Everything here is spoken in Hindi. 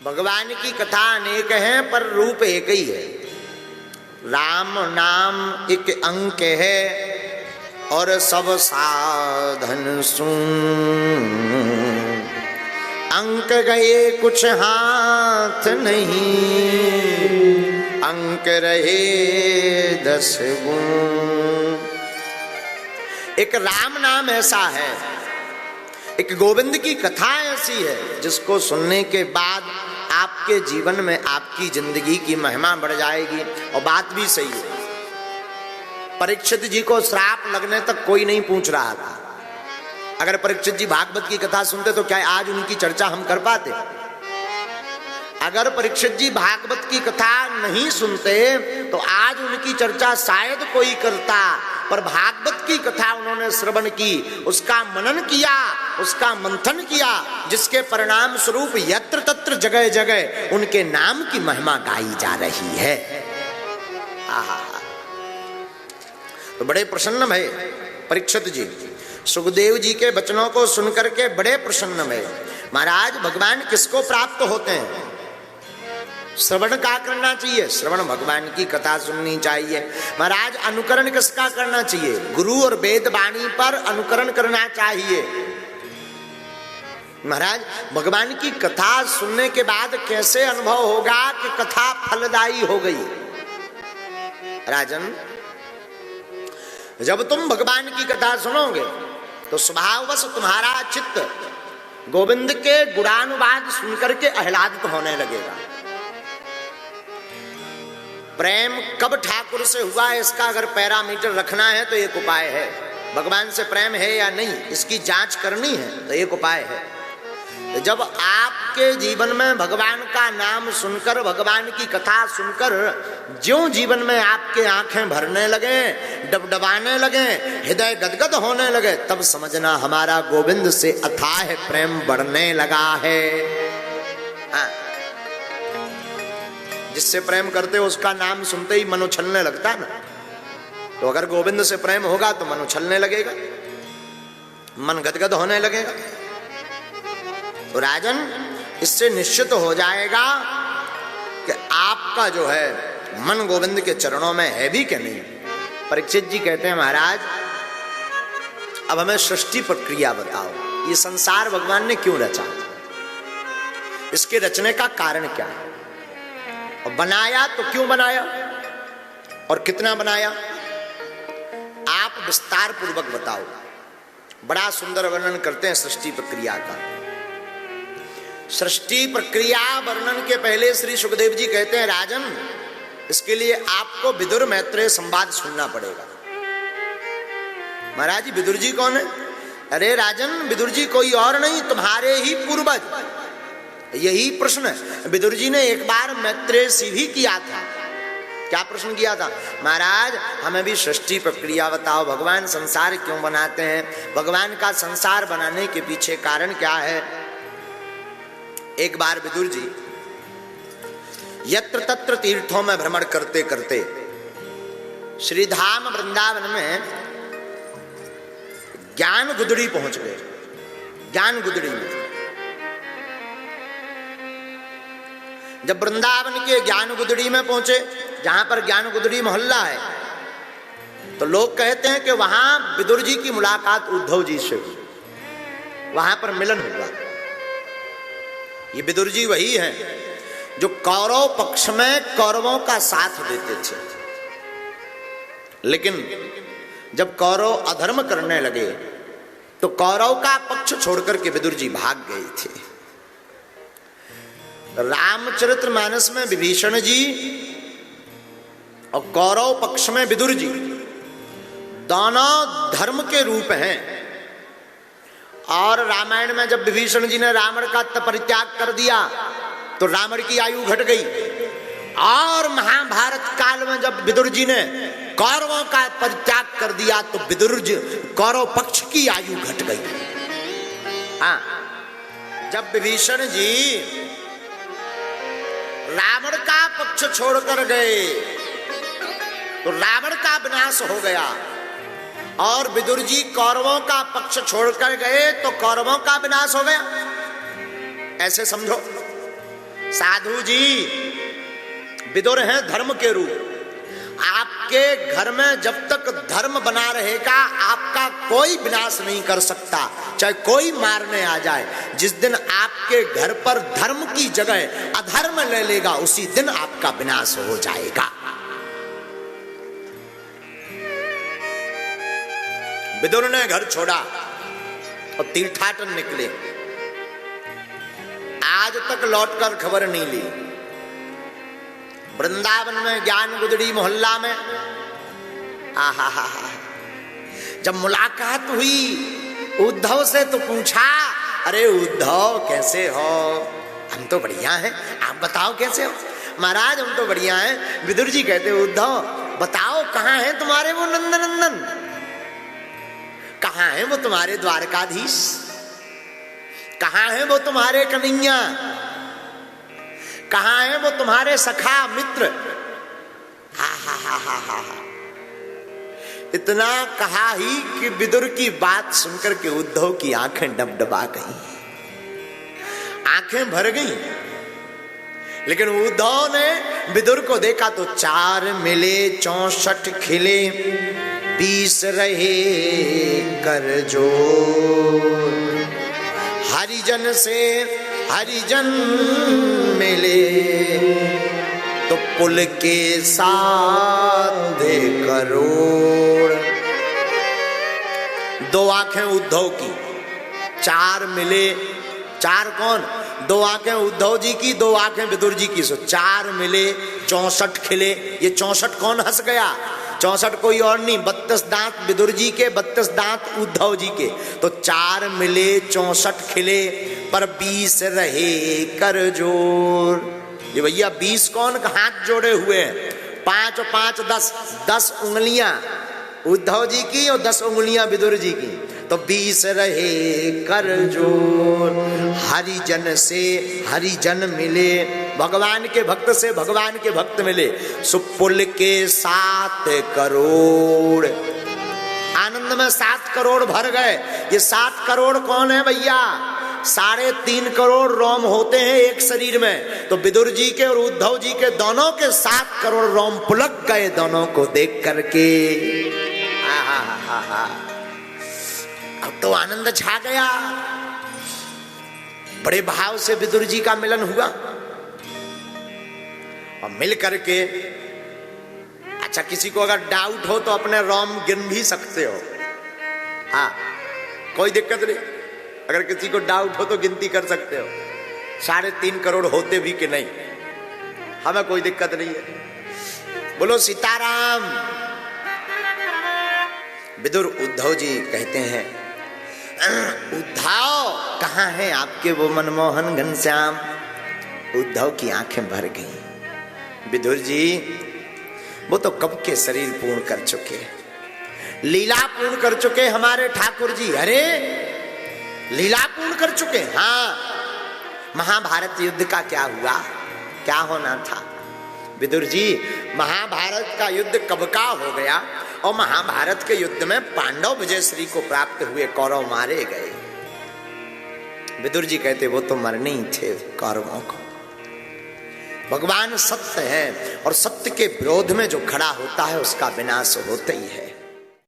भगवान की कथा अनेक है पर रूप एक ही है। राम नाम एक अंक है और सब साधन सुन। अंक गए कुछ हाथ नहीं, अंक रहे 10 गुण। एक राम नाम ऐसा है, एक गोविंद की कथा ऐसी है जिसको सुनने के बाद आपके जीवन में आपकी जिंदगी की महिमा बढ़ जाएगी। और बात भी सही है। परीक्षित जी को श्राप लगने तक कोई नहीं पूछ रहा था। अगर परीक्षित जी भागवत की कथा सुनते तो क्या आज उनकी चर्चा हम कर पाते? अगर परीक्षित जी भागवत की कथा नहीं सुनते तो आज उनकी चर्चा शायद कोई करता। पर भागवत की कथा उन्होंने श्रवण की, उसका मनन किया, उसका मंथन किया, जिसके परिणाम स्वरूप यत्र तत्र जगह जगह उनके नाम की महिमा गाई जा रही है। आहा, तो बड़े प्रसन्न भय परीक्षित जी। सुखदेव जी के वचनों को सुनकर के बड़े प्रसन्न भय। महाराज, भगवान किसको प्राप्त होते हैं? श्रवण का करना चाहिए, श्रवण भगवान की कथा सुननी चाहिए। महाराज, अनुकरण किसका करना चाहिए? गुरु और वेद वाणी पर अनुकरण करना चाहिए। महाराज, भगवान की कथा सुनने के बाद कैसे अनुभव होगा कि कथा फलदायी हो गई? राजन, जब तुम भगवान की कथा सुनोगे तो स्वभाववश तुम्हारा चित्त गोविंद के गुणानुवाद सुनकर के आह्लादित होने लगेगा। प्रेम कब ठाकुर से हुआ इसका अगर पैरामीटर रखना है तो एक उपाय है। भगवान से प्रेम है या नहीं इसकी जांच करनी है तो एक उपाय है। जब आपके जीवन में भगवान का नाम सुनकर, भगवान की कथा सुनकर ज्यों जीवन में आपके आंखें भरने लगे, डबडबाने लगे, हृदय गदगद होने लगे, तब समझना हमारा गोविंद से अथाह प्रेम बढ़ने लगा है। जिससे प्रेम करते हो उसका नाम सुनते ही मन उछलने लगता ना। तो अगर गोविंद से प्रेम होगा तो मन उछलने लगेगा, मन गदगद होने लगेगा। तो राजन, इससे निश्चित हो जाएगा कि आपका जो है मन गोविंद के चरणों में है भी कि नहीं। परीक्षित जी कहते हैं, महाराज अब हमें सृष्टि प्रक्रिया बताओ। ये संसार भगवान ने क्यों रचा? इसके रचने का कारण क्या है? और बनाया तो क्यों बनाया और कितना बनाया? आप विस्तार पूर्वक बताओ। बड़ा सुंदर वर्णन करते हैं सृष्टि प्रक्रिया का। सृष्टि प्रक्रिया वर्णन के पहले श्री सुखदेव जी कहते हैं, राजन इसके लिए आपको विदुर मैत्रेय संवाद सुनना पड़ेगा। महाराज, विदुर जी कौन है? अरे राजन, विदुर जी कोई और नहीं, तुम्हारे ही पूर्वज। यही प्रश्न विदुर जी ने एक बार मैत्रेय से भी किया था। क्या प्रश्न किया था? महाराज हमें भी सृष्टि प्रक्रिया बताओ। भगवान संसार क्यों बनाते हैं? भगवान का संसार बनाने के पीछे कारण क्या है? एक बार विदुर जी यत्र तत्र तीर्थों में भ्रमण करते करते श्रीधाम वृंदावन में ज्ञान गुदड़ी पहुंच गए। ज्ञान गुदड़ी में जब वृंदावन के ज्ञान गुदड़ी में पहुंचे, जहां पर ज्ञान गुदड़ी मोहल्ला है, तो लोग कहते हैं कि वहां विदुर जी की मुलाकात उद्धव जी से हुई, वहां पर मिलन हुआ। ये विदुर जी वही हैं जो कौरव पक्ष में कौरवों का साथ देते थे, लेकिन जब कौरव अधर्म करने लगे तो कौरव का पक्ष छोड़कर के विदुर जी भाग गए थे। रामचरितमानस में विभीषण जी और कौरव पक्ष में विदुर जी दोनों धर्म के रूप हैं। और रामायण में जब विभीषण जी ने रावण का परित्याग कर दिया तो रावण की आयु घट गई। और महाभारत काल में जब विदुर जी ने कौरवों का परित्याग कर दिया तो विदुर जी कौरव पक्ष की आयु घट गई। हाँ, जब विभीषण जी रावण का पक्ष छोड़कर गए तो रावण का विनाश हो गया, और विदुर जी कौरवों का पक्ष छोड़कर गए तो कौरवों का विनाश हो गया। ऐसे समझो। साधु जी विदुर हैं धर्म के रूप। आपके घर में जब तक धर्म बना रहेगा आपका कोई विनाश नहीं कर सकता, चाहे कोई मारने आ जाए। जिस दिन आपके घर पर धर्म की जगह अधर्म ले लेगा उसी दिन आपका विनाश हो जाएगा। विदुर ने घर छोड़ा और तीर्थाटन निकले। आज तक लौटकर खबर नहीं ली। वृंदावन में ज्ञान गुदड़ी मोहल्ला में आहा हा हा, जब मुलाकात हुई उद्धव से तो पूछा, अरे उद्धव कैसे हो? हम तो बढ़िया हैं, आप बताओ कैसे हो? महाराज हम तो बढ़िया हैं। विदुर जी कहते उद्धव बताओ कहाँ हैं तुम्हारे वो नंदनंदन, कहाँ हैं वो तुम्हारे द्वारकाधीश, कहाँ हैं वो तुम्हारे कन्हैया, कहाँ है वो तुम्हारे सखा मित्र? हा हा हा हा हा हा। इतना कहा ही कि विदुर की बात सुनकर के उद्धव की आंखें डबडबा गई, आंखें भर गई। लेकिन उद्धव ने विदुर को देखा तो 4 मिले 64 खिले, 20 रहे कर जोर। हरिजन से हरिजन मिले तो पुल के साथ करोड़। 2 आंखें उद्धव की, 4 मिले। 4 कौन? 2 आंखें उद्धव जी की, 2 आंखें विदुर जी की। 4 मिले 64 खिले। ये 64 कौन हंस गया? 64 कोई और नहीं, 32 दांत विदुर जी के, 32 दांत उद्धव जी के। तो 4 मिले 64 खिले पर 20 रहे कर जोर। ये भैया 20 कौन हाथ जोड़े हुए हैं? 5 और 5 10 उंगलियां उद्धव जी की और 10 उंगलियां विदुर जी की। तो 20 रहे कर जोर। हरिजन से हरिजन मिले, भगवान के भक्त से भगवान के भक्त मिले। सुपुल के 7 करोड़। आनंद में 7 करोड़ भर गए। ये 7 करोड़ कौन है भैया? 3.5 करोड़ रोम होते हैं एक शरीर में। तो विदुर जी के और उद्धव जी के दोनों के 7 करोड़ रोम पुलक गए दोनों को देख करके। अब तो आनंद छा गया। बड़े भाव से विदुर जी का मिलन हुआ और मिल करके, अच्छा किसी को अगर डाउट हो तो अपने रोम गिन भी सकते हो। हाँ कोई दिक्कत नहीं, अगर किसी को डाउट हो तो गिनती कर सकते हो। 3.5 करोड़ होते भी कि नहीं, हमें कोई दिक्कत नहीं है। बोलो सीताराम। विदुर उद्धव जी कहते हैं, उद्धव कहाँ हैं आपके वो मनमोहन घनश्याम? उद्धव की आंखें भर गईं। विदुर जी वो तो कब के शरीर पूर्ण कर चुके, लीला पूर्ण कर चुके हमारे ठाकुर जी। अरे लीला पूर्ण कर चुके। हाँ, महाभारत युद्ध का क्या हुआ? क्या होना था? विदुर जी महाभारत का युद्ध कब का हो गया और महाभारत के युद्ध में पांडव विजयश्री को प्राप्त हुए, कौरव मारे गए। विदुर जी कहते वो तो मरने ही थे कौरवों को। भगवान सत्य है और सत्य के विरोध में जो खड़ा होता है उसका विनाश होता ही है।